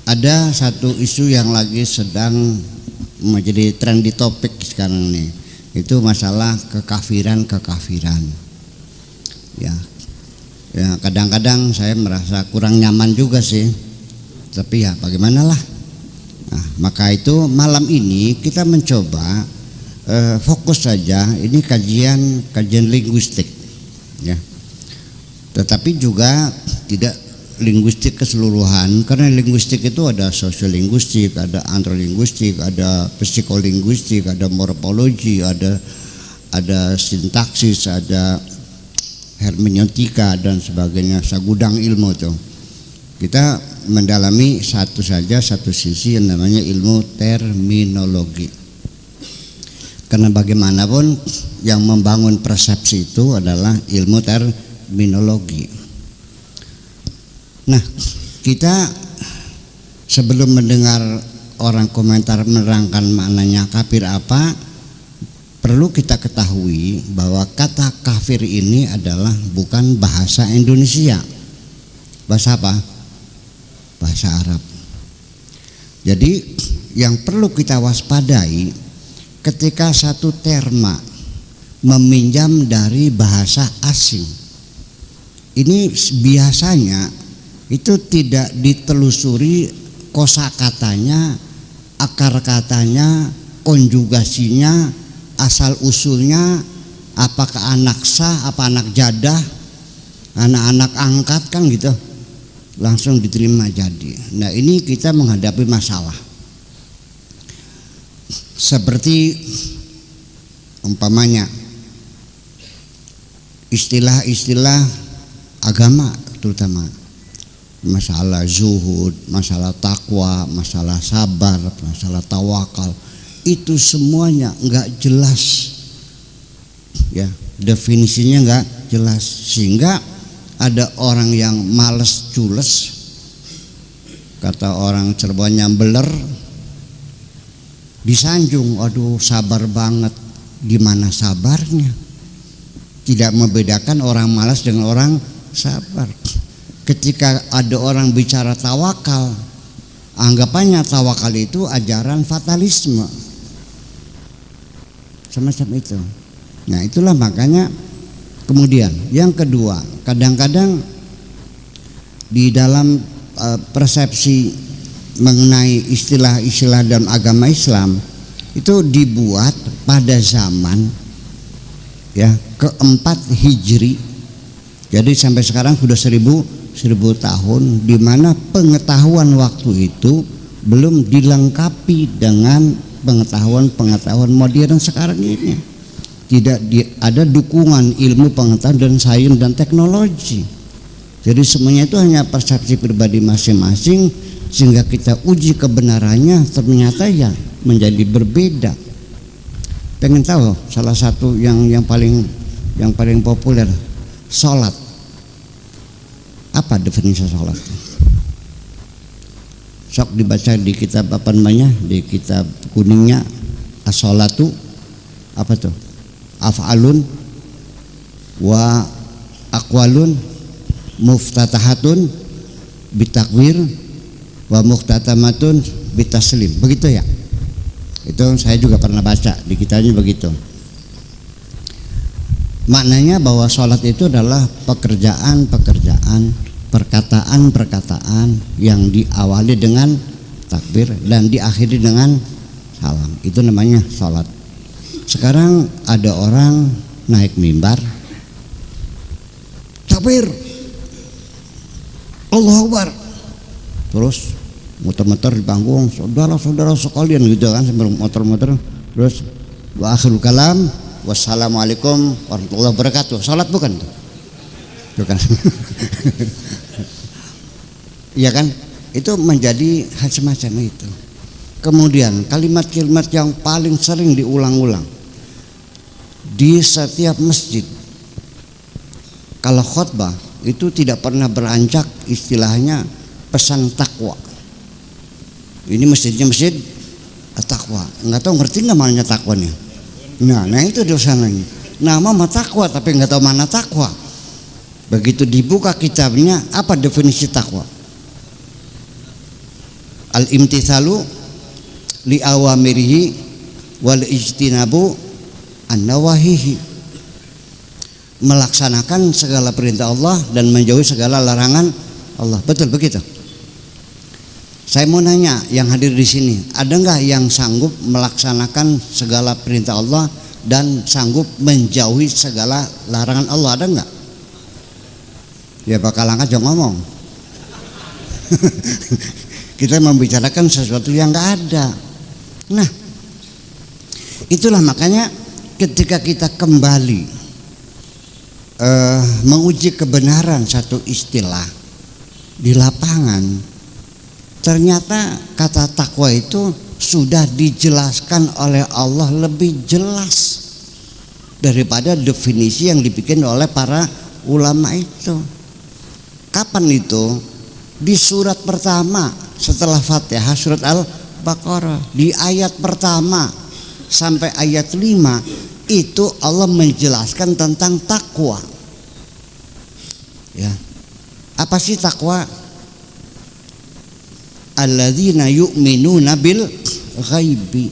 Ada satu isu yang lagi sedang menjadi trendy topik sekarang nih, itu masalah kekafiran. Ya, kadang-kadang saya merasa kurang nyaman juga sih, tapi ya bagaimanalah. Nah, maka itu malam ini kita mencoba fokus saja, ini kajian linguistik, ya. Tetapi juga tidak linguistik keseluruhan, karena linguistik itu ada sosiolinguistik, ada antrolinguistik, ada psikolinguistik, ada morfologi, ada sintaksis, ada hermeneutika dan sebagainya, segudang ilmu tuh. Kita mendalami satu sisi yang namanya ilmu terminologi. Karena bagaimanapun yang membangun persepsi itu adalah ilmu terminologi. Nah, kita sebelum mendengar orang komentar menerangkan maknanya kafir apa, perlu kita ketahui bahwa kata kafir ini adalah bukan bahasa Indonesia. Bahasa apa? Bahasa Arab. Jadi yang perlu kita waspadai ketika satu terma meminjam dari bahasa asing, ini biasanya itu tidak ditelusuri kosakatanya, akar katanya, konjugasinya, asal usulnya, apakah anak sah, apa anak jadah, anak-anak angkat, kan gitu, langsung diterima jadi. Nah, ini kita menghadapi masalah seperti umpamanya istilah-istilah agama, terutama masalah zuhud, masalah takwa, masalah sabar, masalah tawakal, itu semuanya nggak jelas, ya, definisinya nggak jelas, sehingga ada orang yang males cules, kata orang Cirebon nyambeler, disanjung, aduh sabar banget, gimana sabarnya? Tidak membedakan orang malas dengan orang sabar. Ketika ada orang bicara tawakal, anggapannya tawakal itu ajaran fatalisme, semacam itu. Nah, itulah makanya kemudian yang kedua, kadang-kadang di dalam persepsi mengenai istilah-istilah dalam agama Islam itu dibuat pada zaman, ya, keempat Hijri. Jadi sampai sekarang sudah 1000 tahun, di mana pengetahuan waktu itu belum dilengkapi dengan pengetahuan modern sekarang ini. Tidak ada dukungan ilmu pengetahuan dan sains dan teknologi. Jadi semuanya itu hanya persepsi pribadi masing-masing, sehingga kita uji kebenarannya ternyata ya menjadi berbeda. Pengen tahu salah satu yang paling populer, sholat. Apa definisi sholat? Sok dibaca di kitab apa namanya, di kitab kuningnya, as-sholatu apa tuh? Af'alun wa aqwalun muftatahatun bitakwir wa muhtatamatun bitaslim. Begitu ya? Itu saya juga pernah baca di kitabnya begitu. Maknanya bahwa sholat itu adalah pekerjaan-pekerjaan, perkataan-perkataan yang diawali dengan takbir dan diakhiri dengan salam. Itu namanya sholat. Sekarang ada orang naik mimbar, takbir, Allahu Akbar, terus muter-muter di panggung, saudara-saudara sekalian gitu kan, sambil muter-muter, terus wa akhirul kalam, wassalamualaikum warahmatullahi wabarakatuh. Salat bukan? Bukan. Iya kan? Itu menjadi hal semacam itu. Kemudian kalimat-kalimat yang paling sering diulang-ulang di setiap masjid, kalau khutbah itu tidak pernah beranjak istilahnya pesan takwa. Ini masjidnya masjid takwa. Nggak tahu ngerti nggak maknanya takwa nih? Nah itu dosananya. Nama mah takwa tapi nggak tahu mana takwa. Begitu dibuka kitabnya, apa definisi takwa? Al-imtithalu li awamirihi wal ijtinabu an nawahihi. Melaksanakan segala perintah Allah dan menjauhi segala larangan Allah. Betul begitu? Saya mau nanya yang hadir di sini, ada nggak yang sanggup melaksanakan segala perintah Allah dan sanggup menjauhi segala larangan Allah? Ada nggak? Ya bakal angkat jangan ngomong. Kita membicarakan sesuatu yang nggak ada. Nah, itulah makanya ketika kita kembali menguji kebenaran satu istilah di lapangan, ternyata kata takwa itu sudah dijelaskan oleh Allah lebih jelas daripada definisi yang dibikin oleh para ulama itu. Kapan itu? Di surat pertama setelah Fatihah, surat Al-Baqarah, di ayat pertama sampai ayat 5 itu Allah menjelaskan tentang takwa. Ya. Apa sih takwa? Alladzina yu'minuna bil ghaibi,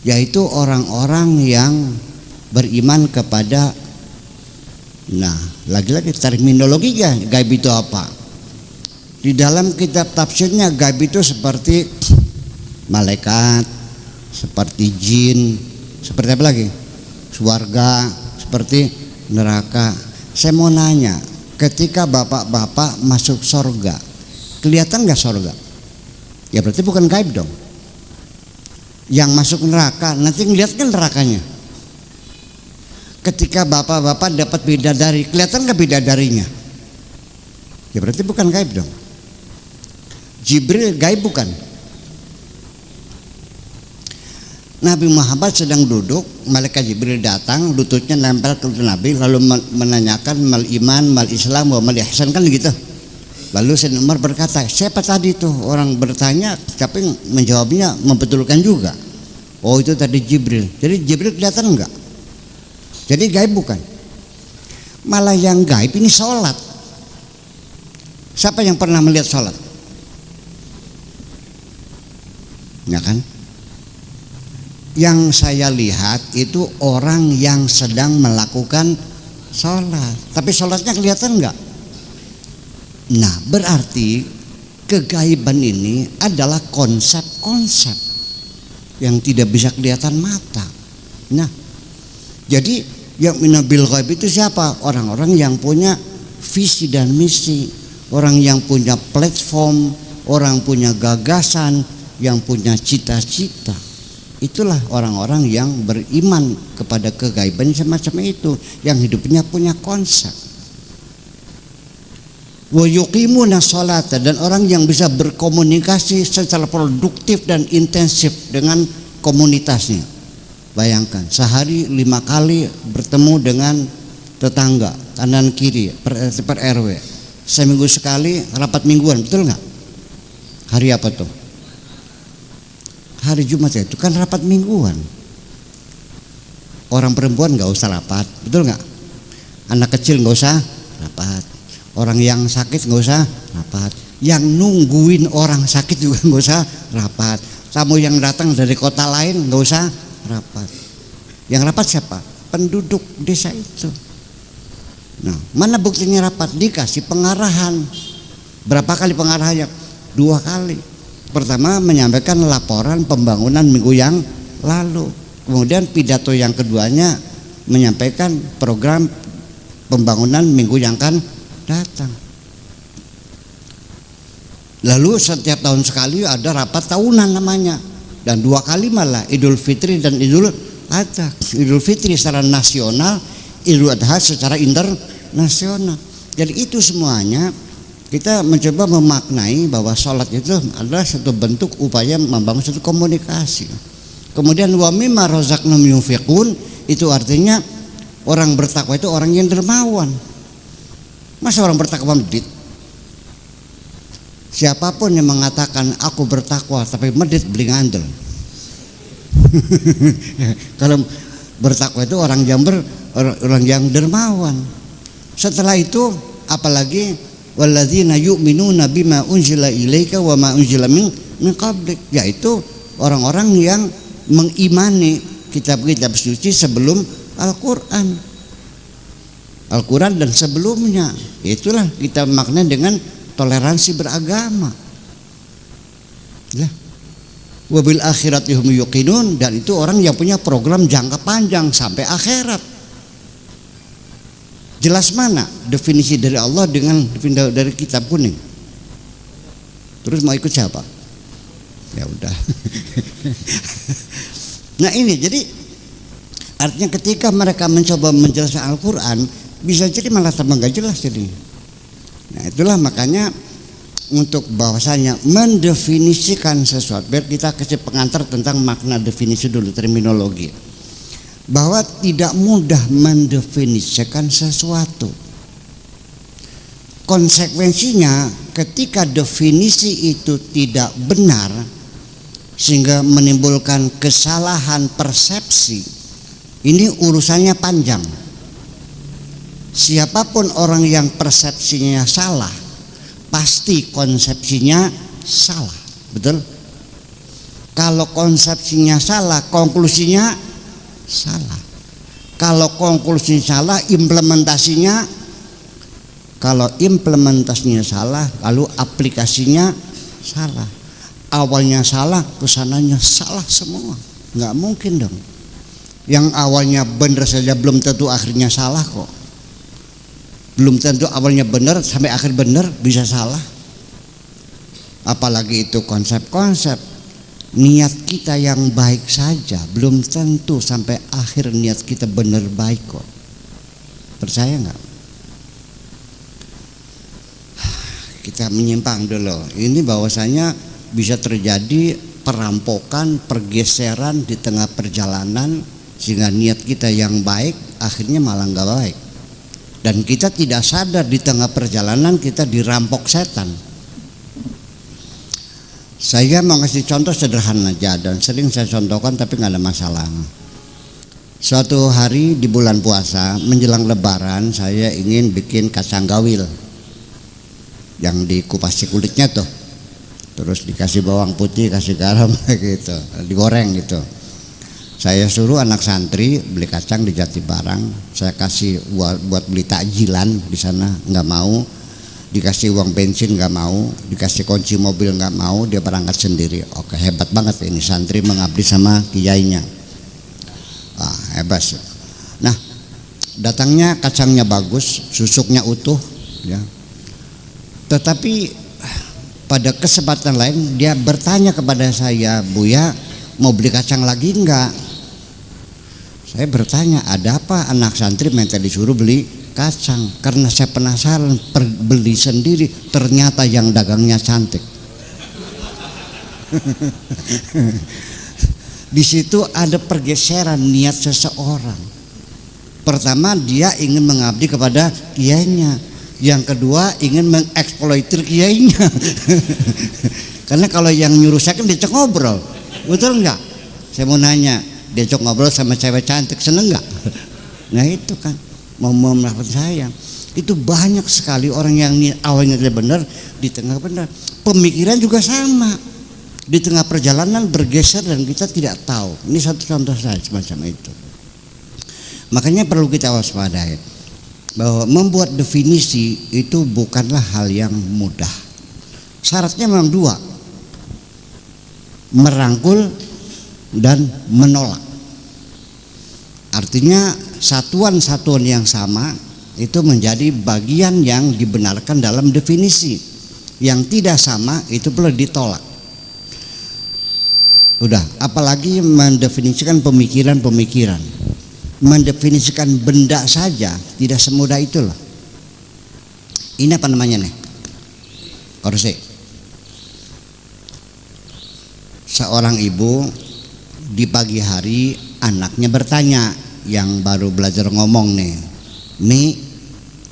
yaitu orang-orang yang beriman kepada, nah lagi-lagi terminologinya gaib itu apa? Di dalam kitab tafsirnya gaib itu seperti malaikat, seperti jin, seperti apa lagi? Surga, seperti neraka. Saya mau nanya, ketika bapak-bapak masuk surga, kelihatan nggak surga? Ya berarti bukan gaib dong. Yang masuk neraka nanti ngeliat kan nerakanya. Ketika bapak-bapak dapat bidadari, kelihatan nggak bidadarinya? Ya berarti bukan gaib dong. Jibril gaib bukan? Nabi Muhammad sedang duduk, malaikat Jibril datang, lututnya nempel ke lutut Nabi, lalu menanyakan mal iman, mal Islam, mal ihsan, kan gitu. Lalu Sayyidina Umar berkata, siapa tadi tuh orang bertanya tapi menjawabnya membetulkan juga. Oh itu tadi Jibril. Jadi Jibril kelihatan enggak? Jadi gaib bukan? Malah yang gaib ini sholat. Siapa yang pernah melihat sholat? Ya kan? Yang saya lihat itu orang yang sedang melakukan sholat, tapi sholatnya kelihatan enggak? Nah berarti kegaiban ini adalah konsep-konsep yang tidak bisa kelihatan mata. Nah jadi yang minabil ghaib itu siapa? Orang-orang yang punya visi dan misi, orang yang punya platform, orang punya gagasan, yang punya cita-cita. Itulah orang-orang yang beriman kepada kegaiban semacam itu, yang hidupnya punya konsep. Wa yuqimuna sholata, dan orang yang bisa berkomunikasi secara produktif dan intensif dengan komunitasnya. Bayangkan sehari 5 kali bertemu dengan tetangga kanan kiri per RW, seminggu sekali rapat mingguan, betul nggak? Hari apa tuh? Hari Jumat ya, itu kan rapat mingguan. Orang perempuan nggak usah rapat, betul nggak? Anak kecil nggak usah rapat, orang yang sakit nggak usah rapat, yang nungguin orang sakit juga nggak usah rapat, tamu yang datang dari kota lain nggak usah rapat. Yang rapat siapa? Penduduk desa itu. Nah, mana buktinya rapat? Dikasih pengarahan. Berapa kali pengarahannya? 2 kali. Pertama menyampaikan laporan pembangunan minggu yang lalu. Kemudian pidato yang keduanya menyampaikan program pembangunan minggu yang akan datang. Lalu setiap tahun sekali ada rapat tahunan namanya. Dan 2 kali malah, Idul Fitri dan Idul Adha. Idul Fitri secara nasional, Idul Adha secara internasional. Jadi itu semuanya kita mencoba memaknai bahwa sholat itu adalah satu bentuk upaya membangun satu komunikasi. Kemudian wa mimma razaqnahum yunfiqun, itu artinya orang bertakwa itu orang yang dermawan. Masa orang bertakwa medit? Siapapun yang mengatakan aku bertakwa tapi medit, beli ngandel. Kalau bertakwa itu orang yang dermawan. Setelah itu apalagi walladzina yu'minuna bima unzila ilaika wa ma unzila min min qablik, yaitu orang-orang yang mengimani kitab-kitab suci sebelum Al-Quran dan sebelumnya. Itulah kita makna dengan toleransi beragama. Ya. Wabil akhirati hum yuqinun, dan itu orang yang punya program jangka panjang sampai akhirat. Jelas mana definisi dari Allah dengan definisi dari kitab kuning? Terus mau ikut siapa? Ya udah. Nah ini jadi artinya ketika mereka mencoba menjelaskan Al-Quran, bisa jadi malah tambah gak jelas jadi. Nah itulah makanya untuk bahwasanya mendefinisikan sesuatu, biar kita kasih pengantar tentang makna definisi dulu, terminologi. Bahwa tidak mudah mendefinisikan sesuatu. Konsekuensinya ketika definisi itu tidak benar sehingga menimbulkan kesalahan persepsi, ini urusannya panjang. Siapapun orang yang persepsinya salah, pasti konsepsinya salah, betul? Kalau konsepsinya salah, konklusinya salah. Kalau konklusinya salah, kalau implementasinya salah, lalu aplikasinya salah. Awalnya salah, kesananya salah semua. Nggak mungkin dong. Yang awalnya benar saja belum tentu akhirnya salah kok. Belum tentu awalnya benar sampai akhir benar bisa salah. Apalagi itu konsep-konsep. Niat kita yang baik saja belum tentu sampai akhir niat kita benar baik kok. Percaya nggak? Kita menyimpang dulu. Ini bahwasanya bisa terjadi perampokan, pergeseran di tengah perjalanan sehingga niat kita yang baik akhirnya malah nggak baik. Dan kita tidak sadar di tengah perjalanan kita dirampok setan. Saya mau ngasih contoh sederhana aja dan sering saya contohkan tapi nggak ada masalah. Suatu hari di bulan puasa menjelang lebaran saya ingin bikin kacang gawil yang dikupasi kulitnya tuh, terus dikasih bawang putih, kasih garam gitu, digoreng gitu. Saya suruh anak santri beli kacang di Jatibarang, saya kasih buat beli takjilan di sana, nggak mau. Dikasih uang bensin nggak mau, dikasih kunci mobil nggak mau, dia berangkat sendiri. Oke, hebat banget ini santri mengabdi sama kiainya. Hebat. Nah, datangnya kacangnya bagus, susuknya utuh, ya. Tetapi pada kesempatan lain dia bertanya kepada saya, "Buya, mau beli kacang lagi enggak?" Saya bertanya, "Ada apa?" Anak santri minta disuruh beli kacang. Karena saya penasaran, beli sendiri, ternyata yang dagangnya cantik. Di situ ada pergeseran niat seseorang. Pertama, dia ingin mengabdi kepada kiainya. Yang kedua, ingin mengeksploitir kiainya. Karena kalau yang nyuruh saya kan diajak ngobrol, betul enggak? Saya mau nanya, diajak ngobrol sama cewek cantik, seneng enggak? Nah itu kan mau melakukan saya. Itu banyak sekali orang yang awalnya tidak benar, di tengah benar. Pemikiran juga sama, di tengah perjalanan bergeser dan kita tidak tahu. Ini satu contoh saja semacam itu. Makanya perlu kita waspadai bahwa membuat definisi itu bukanlah hal yang mudah. Syaratnya memang dua, merangkul dan menolak. Artinya satuan-satuan yang sama itu menjadi bagian yang dibenarkan dalam definisi. Yang tidak sama itu perlu ditolak. Udah, apalagi mendefinisikan pemikiran-pemikiran. Mendefinisikan benda saja tidak semudah itulah. Ini apa namanya nih? Korse. Seorang ibu di pagi hari anaknya bertanya, yang baru belajar ngomong nih, "Mi,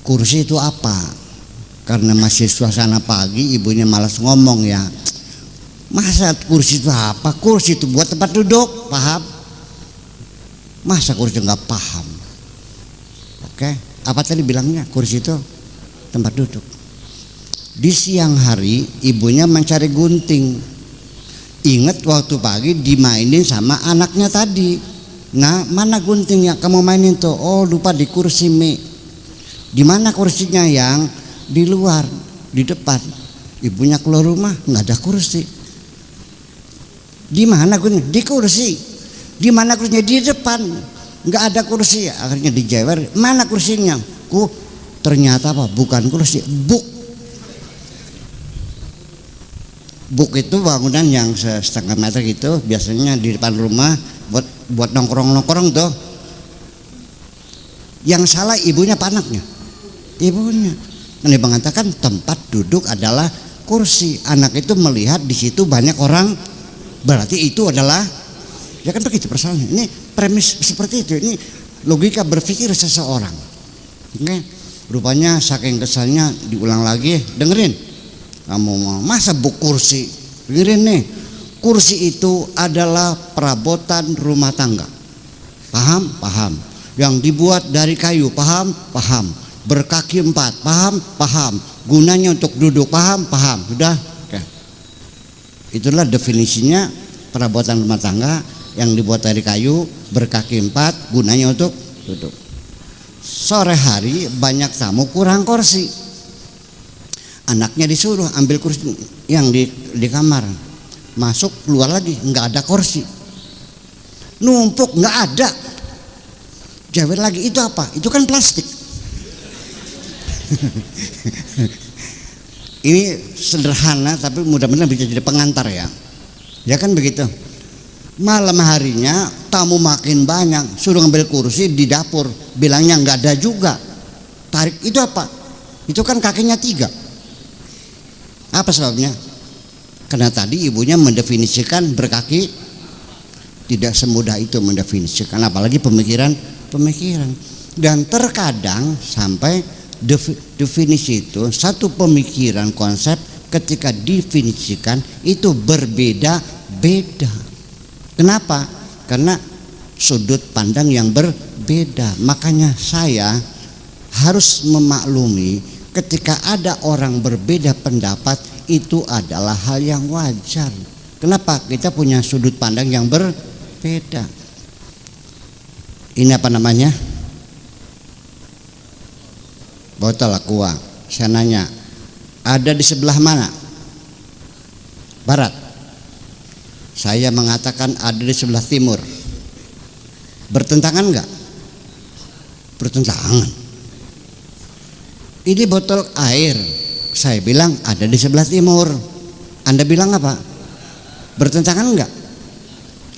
kursi itu apa?" Karena masih suasana pagi, ibunya malas ngomong ya. "Masa kursi itu apa? Kursi itu buat tempat duduk, paham?" Masa kursi nggak paham? Oke, apa tadi bilangnya? Kursi itu tempat duduk. Di siang hari ibunya mencari gunting. Ingat waktu pagi dimainin sama anaknya tadi. Nah, mana gunting yang kamu mainin tuh? Oh, lupa di kursi Mi. Di mana kursinya? Yang di luar, di depan. Ibunya keluar rumah, nggak ada kursi. Di mana gunting? Di kursi. Di mana kursinya? Di depan. Nggak ada kursi. Akhirnya dijewer. Mana kursinya? Ternyata apa? Bukan kursi, buk. Buk itu bangunan yang setengah meter gitu, biasanya di depan rumah buat nongkrong tuh. Yang salah ibunya apa anaknya? Ibunya. Nah, mengatakan tempat duduk adalah kursi. Anak itu melihat di situ banyak orang, berarti itu adalah, ya kan begitu persoalannya. Ini premis seperti itu. Ini logika berpikir seseorang. Oke. Rupanya saking kesalnya diulang lagi, dengerin. Kamu masa buk kursi? Dengerin nih. Kursi itu adalah perabotan rumah tangga. Paham? Paham. Yang dibuat dari kayu, paham? Paham. Berkaki 4, paham? Paham. Gunanya untuk duduk, paham? Paham. Sudah? Oke. Itulah definisinya perabotan rumah tangga yang dibuat dari kayu, berkaki 4, gunanya untuk duduk. Sore hari banyak tamu, kurang kursi. Anaknya disuruh ambil kursi yang di kamar. Masuk keluar lagi, nggak ada kursi. Numpuk, nggak ada. Jewer lagi, itu apa? Itu kan plastik. Ini sederhana tapi mudah-mudahan bisa jadi pengantar ya. Ya kan begitu. Malam harinya tamu makin banyak, suruh ngambil kursi di dapur, bilangnya nggak ada juga. Tarik, itu apa? Itu kan kakinya 3. Apa sebabnya? Karena tadi ibunya mendefinisikan berkaki, tidak semudah itu mendefinisikan, apalagi pemikiran. Dan terkadang sampai definisi itu, satu pemikiran konsep ketika definisikan itu berbeda-beda. Kenapa? Karena sudut pandang yang berbeda. Makanya saya harus memaklumi ketika ada orang berbeda pendapat, itu adalah hal yang wajar. Kenapa? Kita punya sudut pandang yang berbeda. Ini apa namanya? Botol aqua. Saya nanya, ada di sebelah mana? Barat. Saya mengatakan ada di sebelah timur. Bertentangan enggak? Bertentangan. Ini botol air, saya bilang ada di sebelah timur. Anda bilang apa? Bertentangan enggak?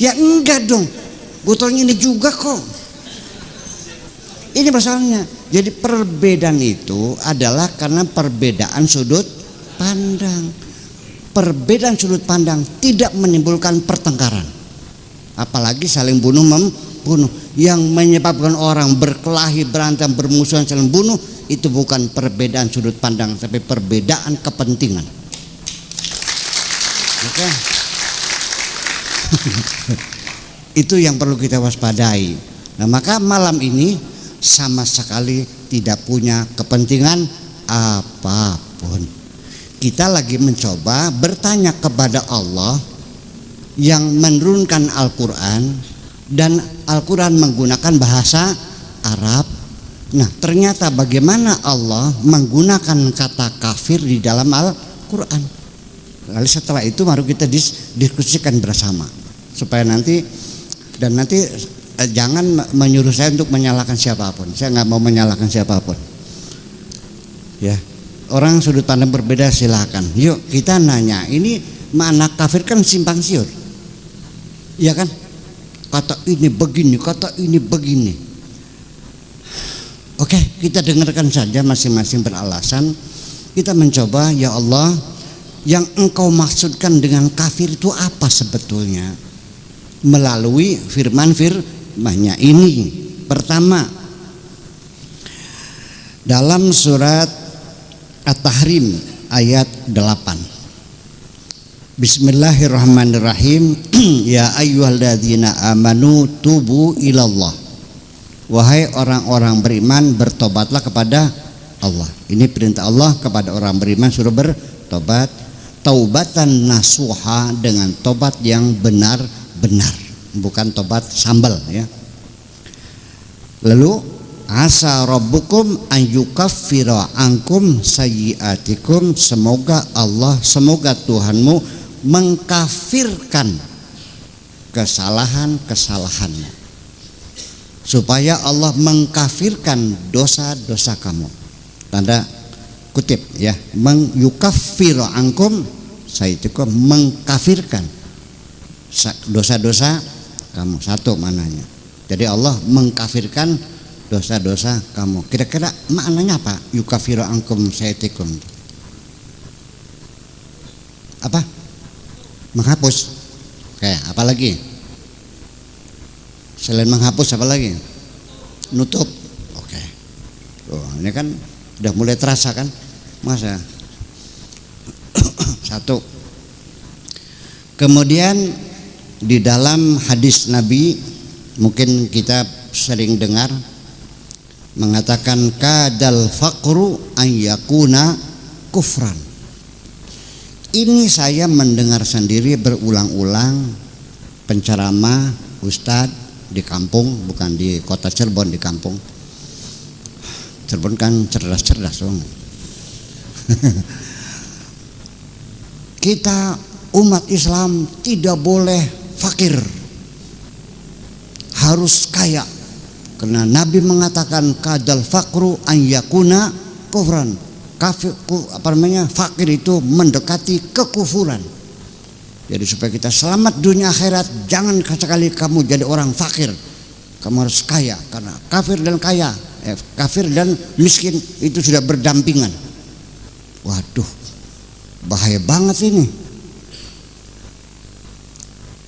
Ya enggak dong. Botolnya ini juga kok. Ini masalahnya. Jadi perbedaan itu adalah karena perbedaan sudut pandang. Perbedaan sudut pandang tidak menimbulkan pertengkaran. Apalagi saling bunuh-membunuh. Yang menyebabkan orang berkelahi, berantem, bermusuhan, saling bunuh, itu bukan perbedaan sudut pandang, tapi perbedaan kepentingan. Oke? Itu yang perlu kita waspadai. Nah, maka malam ini sama sekali tidak punya kepentingan apapun. Kita lagi mencoba bertanya kepada Allah yang menurunkan Al-Quran, dan Al-Quran menggunakan bahasa Arab. Nah, ternyata bagaimana Allah menggunakan kata kafir di dalam Al-Quran. Lalu setelah itu baru kita diskusikan bersama, supaya nanti jangan menyuruh saya untuk menyalahkan siapapun. Saya nggak mau menyalahkan siapapun. Ya, orang sudut pandang berbeda silakan. Yuk kita nanya, ini makna kafir kan simpang siur, ya kan? Kata ini begini, kata ini begini. Oke, kita dengarkan saja masing-masing beralasan. Kita mencoba, ya Allah, yang engkau maksudkan dengan kafir itu apa sebetulnya? Melalui firman-firman-Nya ini. Pertama, dalam surat At-Tahrim ayat 8. Bismillahirrahmanirrahim. Ya ayyuhalladzina amanu tubu ilallah. Wahai orang-orang beriman, bertobatlah kepada Allah. Ini perintah Allah kepada orang beriman, suruh bertobat. taubatan nasuha, dengan tobat yang benar-benar, bukan tobat sambal ya. Lalu asa rabbukum an yukaffira ankum sayyiatikum, semoga Tuhanmu mengkafirkan kesalahan-kesalahanmu, supaya Allah mengkafirkan dosa-dosa kamu. Tanda kutip ya, yukaffiru ankum sayyiatikum, mengkafirkan dosa-dosa kamu. Satu maknanya. Jadi Allah mengkafirkan dosa-dosa kamu. Kira-kira maknanya apa? Yukaffiru ankum sayyiatikum. Apa? Menghapus. Oke, apa lagi? Selain menghapus apa lagi? Nutup. Oke. Oh, ini kan udah mulai terasa kan? Masa satu. Kemudian di dalam hadis Nabi, mungkin kita sering dengar, mengatakan kadal faqru an yakuna kufran. Ini saya mendengar sendiri berulang-ulang penceramah ustadz di kampung, bukan di kota Cirebon, di kampung. Cirebon kan cerdas-cerdas dong. Kita umat Islam tidak boleh fakir, harus kaya, karena Nabi mengatakan kadal fakru an yakuna kufran. Fakir itu mendekati kekufuran. Jadi supaya kita selamat dunia akhirat, jangan sekali kamu jadi orang fakir. Kamu harus kaya, karena kafir dan kaya, kafir dan miskin itu sudah berdampingan. Waduh, bahaya banget ini.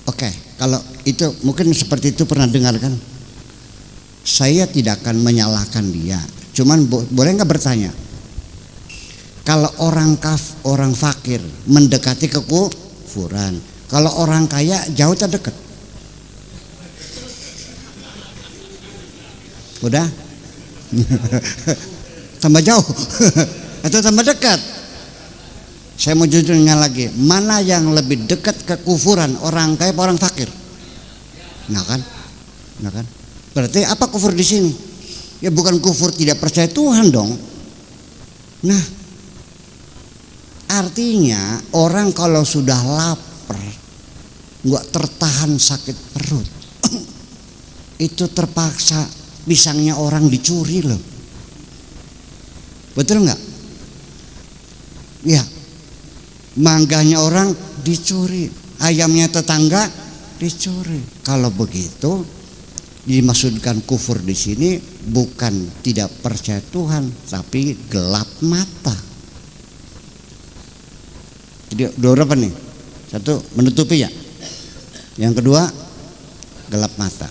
Oke, kalau itu mungkin seperti itu pernah dengar kan? Saya tidak akan menyalahkan dia, cuman boleh nggak bertanya? Kalau orang fakir mendekati kekufuran, kalau orang kaya jauh atau dekat? Udah? Tambah jauh atau tambah dekat? Saya mau jujurnya lagi, mana yang lebih dekat kekufuran, orang kaya atau orang fakir? Nah kan? Berarti apa kufur di sini? Ya bukan kufur tidak percaya Tuhan dong. Nah, artinya orang kalau sudah lapar, nggak tertahan sakit perut, itu terpaksa pisangnya orang dicuri loh. Betul nggak? Ya, mangganya orang dicuri, ayamnya tetangga dicuri. Kalau begitu, dimaksudkan kufur di sini bukan tidak percaya Tuhan, tapi gelap mata. Jadi dua apa nih? Satu, menutupi ya. Yang kedua, gelap mata.